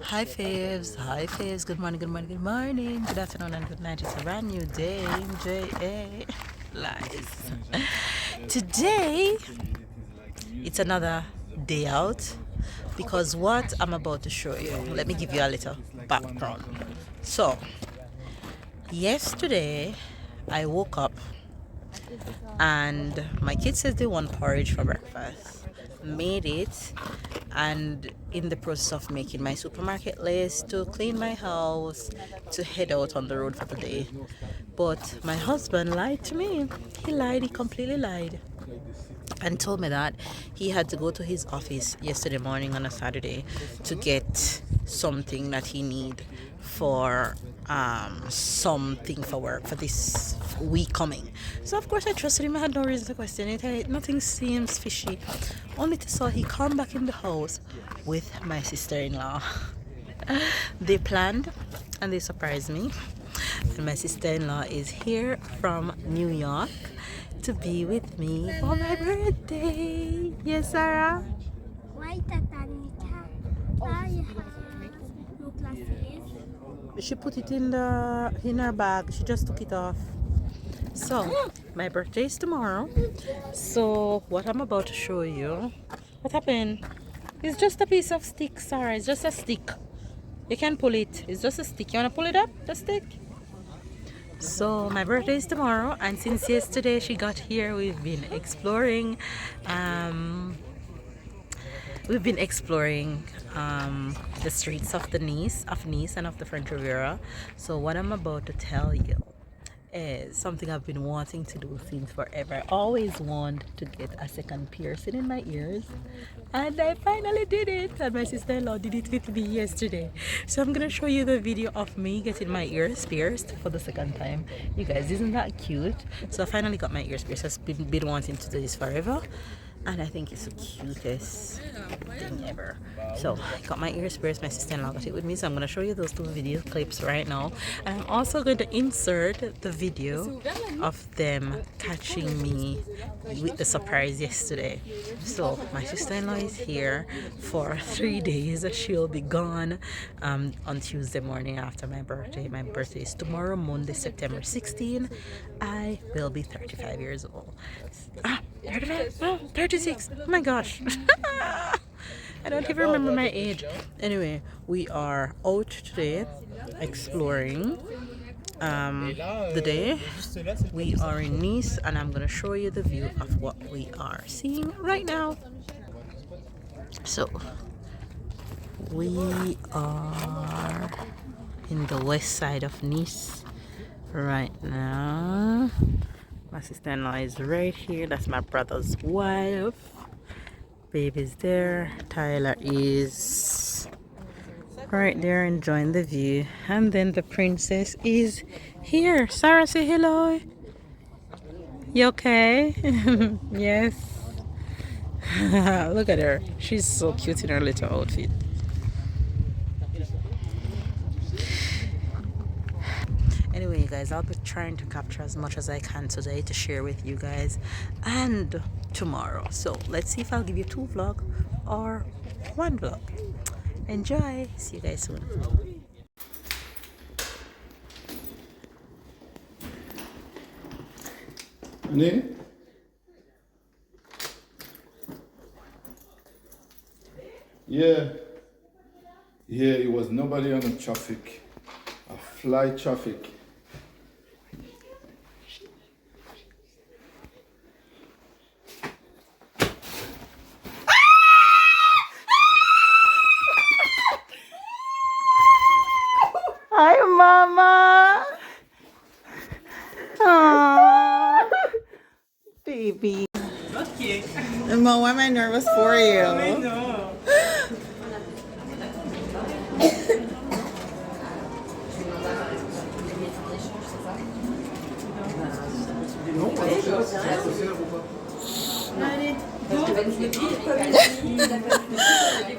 Hi faves, good morning, good morning, good morning, good afternoon and good night. It's a brand new day in JA Lies. Today, it's another day out because what I'm about to show you, let me give you a little background. So, yesterday, I woke up and my kids said they want porridge for breakfast. Made it, and in the process of making my supermarket list to clean my house to head out on the road for the day. But my husband lied to me. He completely lied and told me that he had to go to his office yesterday morning on a Saturday to get something that he need for something for work for this week coming. So of course I trusted him. I had no reason to question it. Nothing seems fishy. Only to saw he come back in the house with my sister-in-law. They planned and they surprised me. And my sister-in-law is here from New York to be with me for my birthday. Yes, Sarah? Why Tatanica? I have no glasses. She put it in her bag. She just took it off. So, my birthday is tomorrow. So, what I'm about to show you. What happened? It's just a piece of stick, Sarah. It's just a stick. You can pull it. It's just a stick. You wanna pull it up? The stick? So my birthday is tomorrow, and since yesterday she got here, Um, we've been exploring the streets of Nice and of the French Riviera. So what I'm about to tell you is something I've been wanting to do since forever. I always want to get a second piercing in my ears, and I finally did it. And my sister-in-law did it with me yesterday. So I'm gonna show you the video of me getting my ears pierced for the second time. You guys, isn't that cute? So I finally got my ears pierced. I've been wanting to do this forever, and I think it's the cutest thing ever. So I got my ears pierced. My sister-in-law got it with me, so I'm going to show you those two video clips right now, and I'm also going to insert the video of them catching me with the surprise yesterday. So my sister-in-law is here for 3 days. She'll be gone on Tuesday morning after my birthday. My birthday is tomorrow, Monday, September 16. I will be 35 years old. 35? No, 36. Oh my gosh. I don't even remember my age. Anyway, we are out today exploring the day. We are in Nice, and I'm going to show you the view of what we are seeing right now. So, we are in the west side of Nice right now. My sister-in-law is right here. That's my brother's wife. Baby's there. Tyler is right there enjoying the view. And then the princess is here. Sarah, say hello. You okay? Yes. Look at her. She's so cute in her little outfit. Anyway, guys, I'll be trying to capture as much as I can today to share with you guys and tomorrow. So let's see if I'll give you 2 vlog or 1 vlog. Enjoy. See you guys soon. Honey? Yeah. Yeah, it was nobody on the traffic. A fly traffic. Hi, Mama. Aww. Baby. Okay. Mom, why am I nervous for you? I know.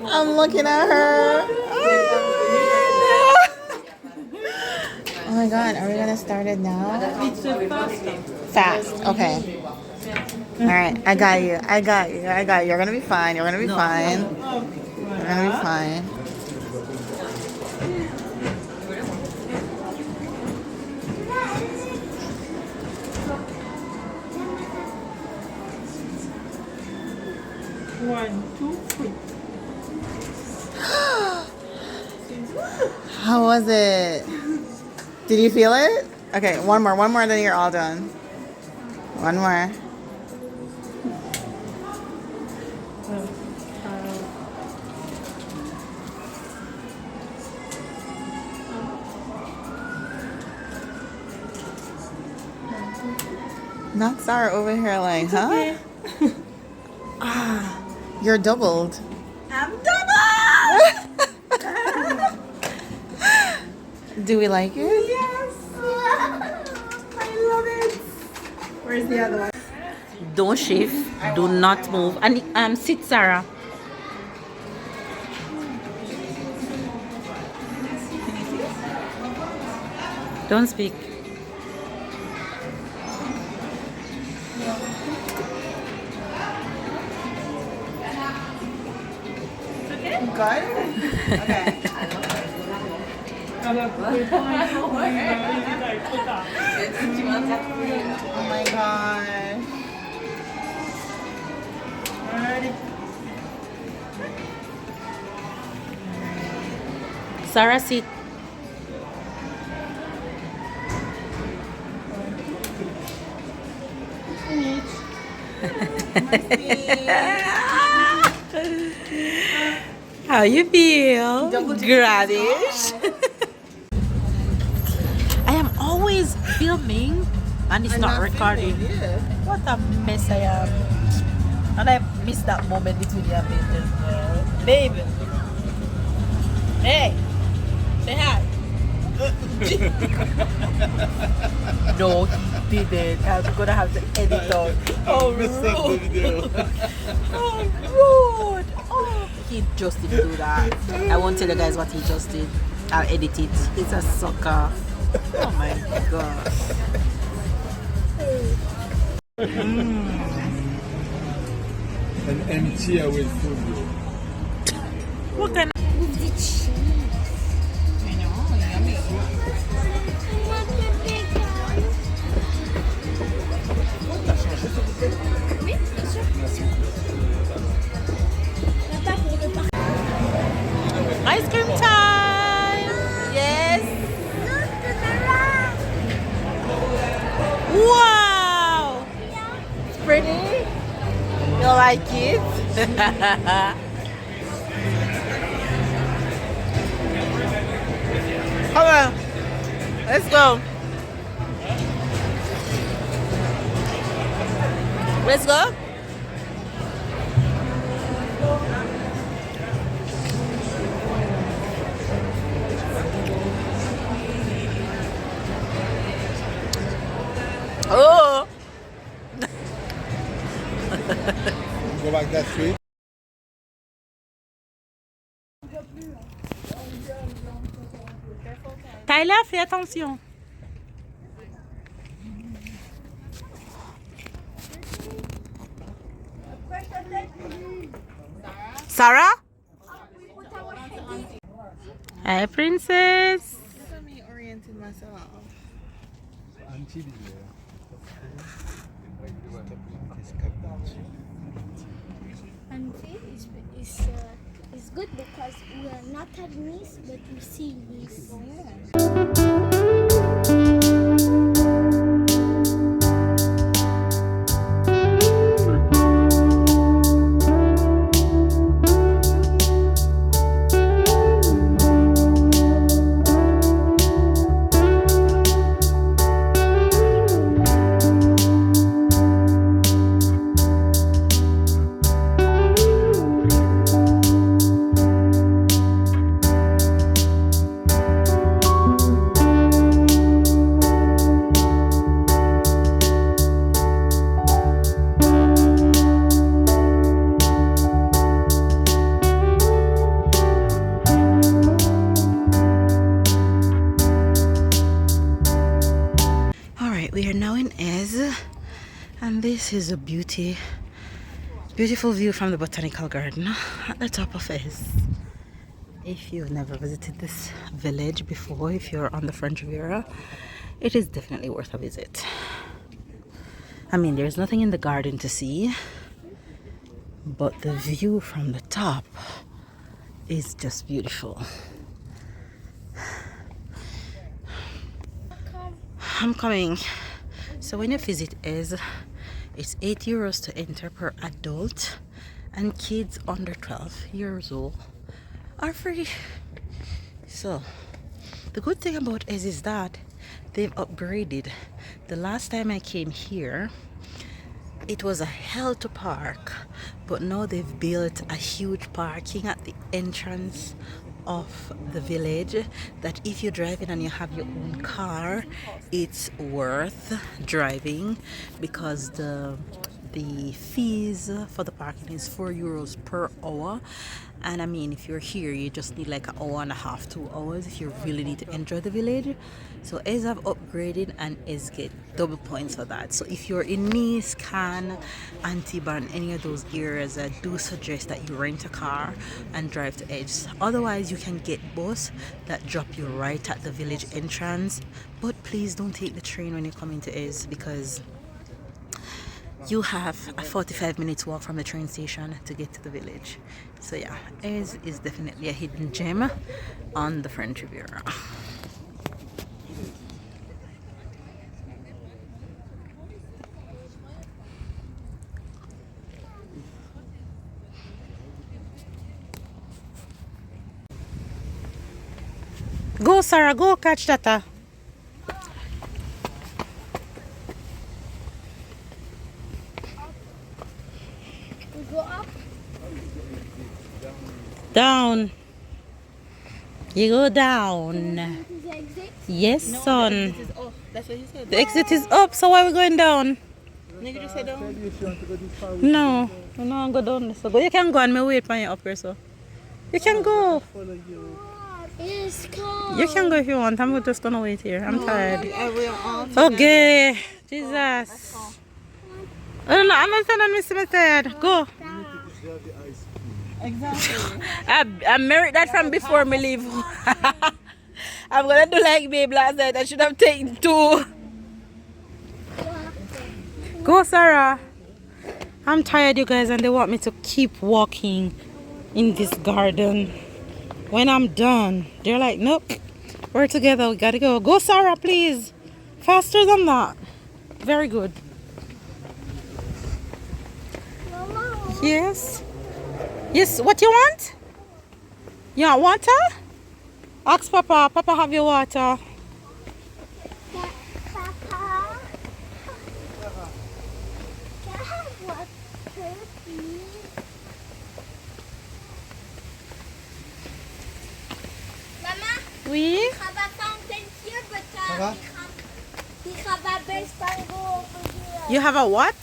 I'm looking at her. Oh my god, are we gonna start it now? Fast, okay. Alright, I got you. You're gonna be fine. You're gonna be fine. You're gonna be fine. How was it? Did you feel it? Okay, one more, then you're all done. One more. Not Sarah over here like, huh? Okay. You're doubled. I'm double! Do we like it? Yes! I love it! Where's the other one? Don't shift. Do not move. And sit, Sarah. Don't speak. Good? Okay. Oh my god. Sarah, sit. How you feel? Gradish. I am always filming and it's not recording. What a mess I am. And I missed that moment between you and me as well. Babe. Hey. Say hi. No, he didn't. I'm gonna have to edit out. Oh, rude. Oh, rude. Oh, he just didn't do that. I won't tell you guys what he just did. I'll edit it. It's a sucker. Oh my god. An empty with food. What kind With the cheese. I know, yummy. Not the big one. Oui, bien sûr. Papa, pour le parc. ice cream time? Yes. Look to the right. Wow. It's pretty. You like it? Come on. Let's go. Let's go. Oh. Go back that street. Tyler, fais attention. Sarah? Hi, princess. Look at me orienting myself. Auntie is good because we are not at Nice, but we see Nice. We are now in Ez, and this is a beautiful view from the botanical garden at the top of Ez. If you've never visited this village before, if you're on the French Riviera, it is definitely worth a visit. I mean, there's nothing in the garden to see, but the view from the top is just beautiful. I'm coming. So when you visit is it's €8 to enter per adult, and kids under 12 years old are free. So the good thing about is that they've upgraded. The last time I came here, it was a hell to park, but now they've built a huge parking at the entrance of the village that if you're driving and you have your own car, it's worth driving, because the fees for the parking is €4 per hour. And I mean, if you're here, you just need like an hour and a half, 2 hours if you really need to enjoy the village. So is have upgraded and is get double points for that. So if you're in Nice, Cannes, Antibes, and any of those areas, I do suggest that you rent a car and drive to Edge. Otherwise, you can get bus that drop you right at the village entrance. But please don't take the train when you come into Edge, because you have a 45-minute walk from the train station to get to the village. So yeah, Ez is definitely a hidden gem on the French Riviera. Go, Sarah, go catch that. We go up. Down. You go down. To the exit. Yes, son. That's what he said. The exit is up, so why are we going down? Nigga just said down. No, we don't go down. So go. You can go and me wait for you up here, so. You can go. It's cold. You can go if you want. I'm just gonna wait here. I'm tired. I will all Okay. Jesus. Oh, no, I'm not telling Mr. Method. Go. Exactly. I married that from before me leave. I'm gonna do like babe last night. I should have taken 2. Go, Sarah. I'm tired, you guys, and they want me to keep walking in this garden. When I'm done, they're like, nope, we're together. We gotta go. Go, Sarah, please. Faster than that. Very good. Mama, Yes. Yes, what you want? You want water? Ask Papa. Papa have your water. Papa. Can I have water, please? Mama, Oui. we have a fountain here, but we have a best mango over here. You have a what?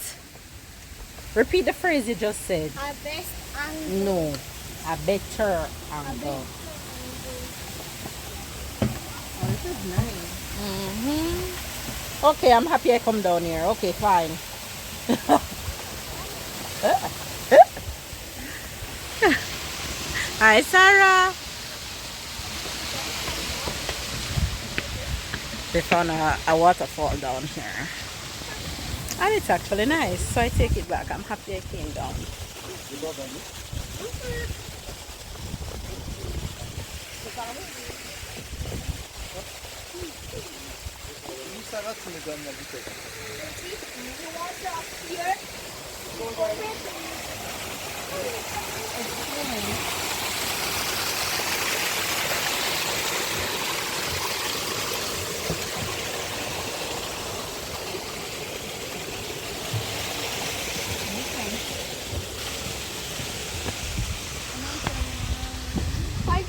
Repeat the phrase you just said. A best angle. No, a better angle. Oh, this is nice. Okay, I'm happy I come down here. Okay, fine. Hi, Sarah. They found a waterfall down here. And it's actually nice, so I take it back. I'm happy I came down. You want to up here?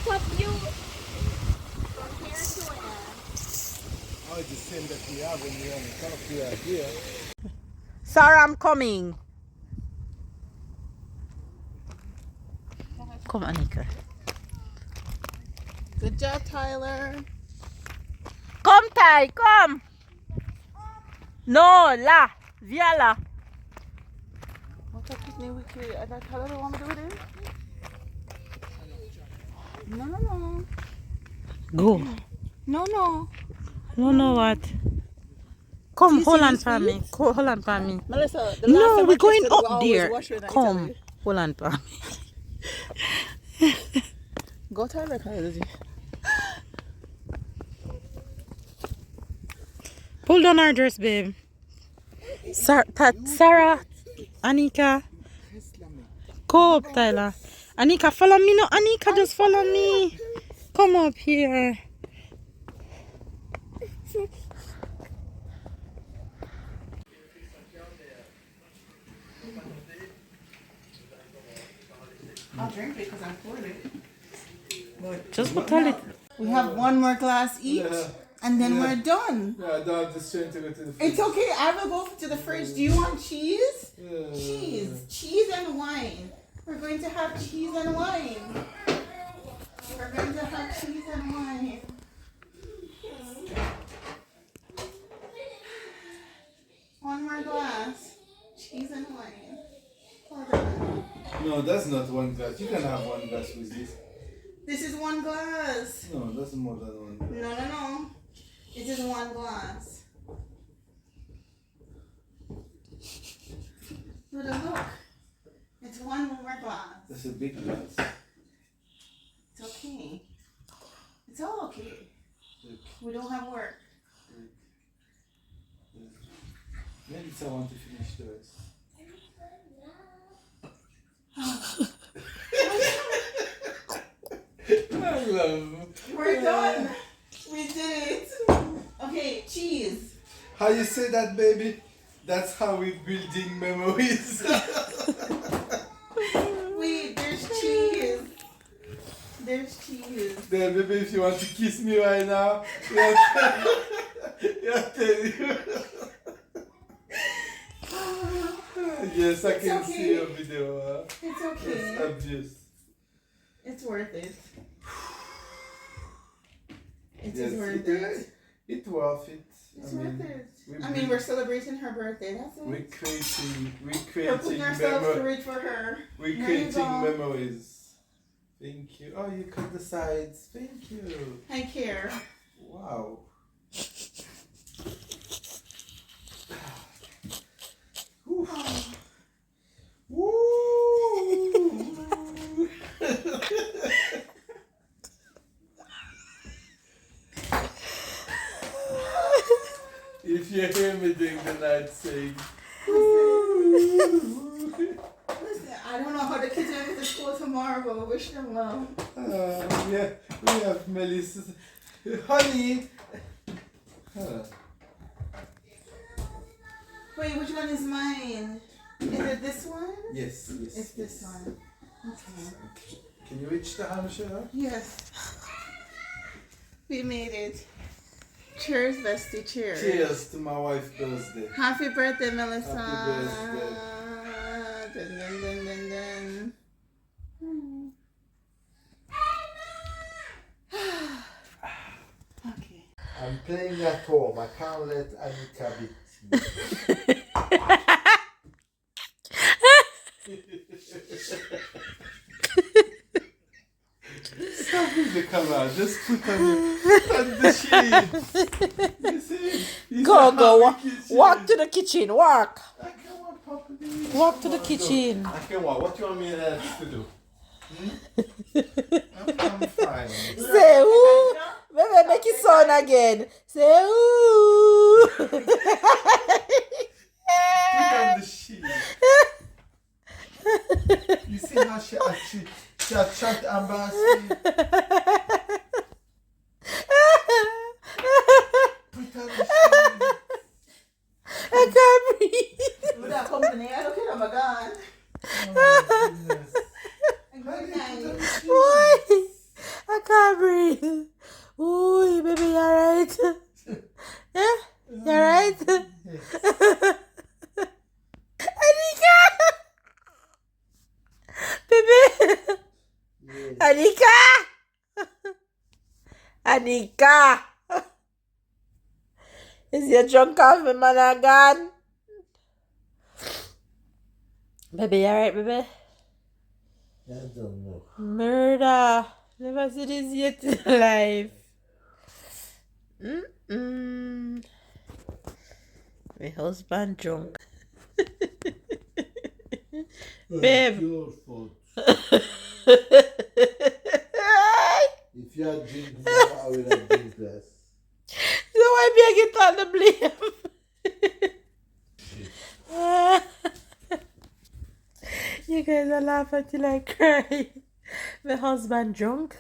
Quite a view from here to Oh, it's the same that we have when we're on the top here. Sarah, I'm coming. Come, Anika. Good job, Tyler. Come, Ty, come. No, là. Viens là. What's up, Pitney? And that Tyler want me to do it? No. Go. No. No, no, what? Come, you hold see on this for me. face? Hold on for me. Melissa, the last No, time we're I going tested, we up always there. wash her in Come, Italy. hold on for me. Go Tyler, Kylie. Pull pull down our dress, babe. Sarah, Anika. Go up, Tyler. Anika, follow me now. Anika, just follow me. Come up here. I'll drink it because I'm pouring it. Just put it. We have one more glass each, and then we're done. Yeah, I don't have the strength to go to the fridge. It's okay. I will go to the fridge. Do you want cheese? Yeah. Cheese and wine. We're going to have cheese and wine. We're going to have cheese and wine. One more glass. Cheese and wine. Hold on. No, that's not one glass. You can have one glass with this. This is one glass. No, that's more than one glass. No. It is one glass. Look. It's one more glass. That's a big glass. It's okay. It's all okay. We don't have work. Maybe I want to finish the rest. I love. We're done. We did it. Okay, cheese. How you say that, baby? That's how we building memories. Wait, there's cheese. There's cheese. Then, baby, if you want to kiss me right now, yeah, tell you. Yes, I can okay. see your video. It's okay. It's obvious. It's worth it. It Yes, is worth it. It's worth it. It's worth it. We're celebrating her birthday. That's it. We're creating We're putting ourselves through it for her. We're There you creating go. memories. Thank you. Oh, you cut the sides. Thank you. I care. Wow. Woo. If you hear me doing the night sing. Listen, I don't know how the kids are going to school tomorrow, but we wish them well. Yeah, we have Melissa. Honey! Wait, which one is mine? Is it this one? Yes. It's this one. Okay. Can you reach the hamster? Yes. We made it. Cheers, bestie. Cheers. Cheers to my wife's birthday. Happy birthday, Melissa. Happy birthday. Dun, dun, dun, dun, dun. Okay. I'm playing at home. I can't let Anika beat me. Stop with the camera. Just put on the sheet. You see? It's Go, a go. happy kitchen. Walk to the kitchen. Walk. I can walk properly. Walk to the kitchen. I can walk. What do you want me else to do? I'm fine. Say ooh. Baby, make it sound again. Say ooh. Put on the sheet. You see how she chat embarrassing. Put on the sheet. I can't breathe. With that company, I look at my God. Oh my goodness. Good night. Why? Why? I can't breathe. Ooh, baby, you alright? Yeah? You alright? Anika! Baby! Yes. Anika! Anika! Is your drunk coffee man gone? Baby, you alright, baby? I don't know. Murder. Never see this yet in life. My husband drunk. Babe. It's your fault. If you had drink more, I would have drink less. why me I get all the blame. You guys are laughing till I cry. My husband drunk.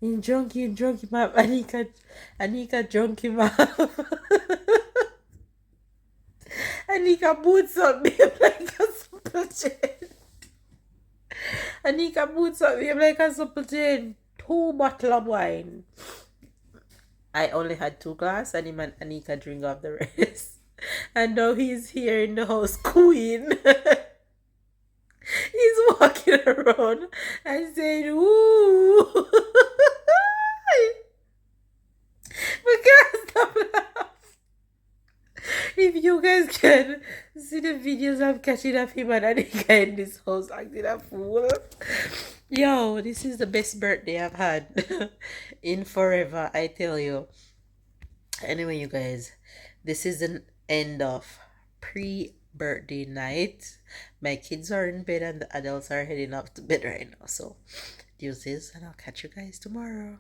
He drunk him up. Anika drunk him up. Anika boots up me like a supple chain. Anika boots up me like a supple chain. 2 bottles of wine. I only had 2 glasses and him and Anika drink off the rest. And now he's here in the house, queen. He's walking around and saying, ooh. We can't stop laughing. If you guys can see the videos I'm catching of him and Anika in this house acting a fool. Yo, this is the best birthday I've had in forever, I tell you. Anyway, you guys, this is the end of pre-birthday night. My kids are in bed and the adults are heading up to bed right now. So, deuces, and I'll catch you guys tomorrow.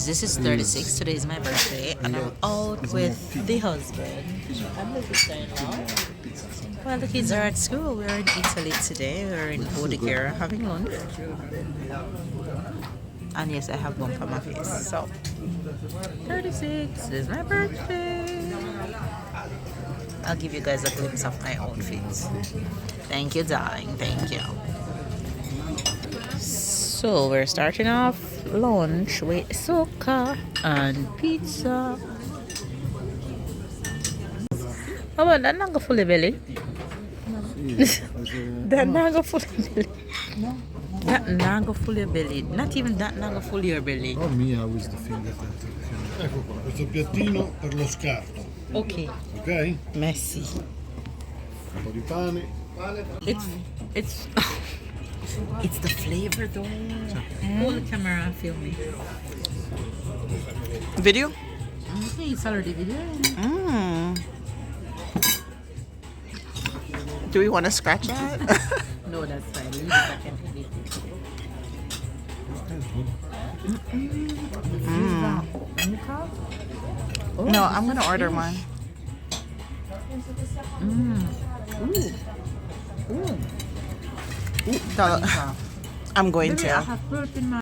This is 36. Today is my birthday, and I'm out with the husband and the sister-in-law. Well, the kids are at school. We're in Italy today. We're in Bithday having lunch. And yes, I have one for my face. So, 36 is my birthday. I'll give you guys a glimpse of my outfits. Thank you, darling. Thank you. So we're starting off lunch with soca and pizza. How about that? Not go fully belly. That not go fully belly. That not go fully belly. Not even that not go fully your belly. Oh mia, with the finger. Ecco qua, questo piattino per lo scarto. Okay. Ok? Merci. Un po' di pane. It's it's the flavor though. Hold the camera and film me. Video? Okay, it's already video. Do we want to scratch that? No, that's fine. Leave it back and edit it. No, I'm gonna order one. I'm going Baby, I to. have protein, man.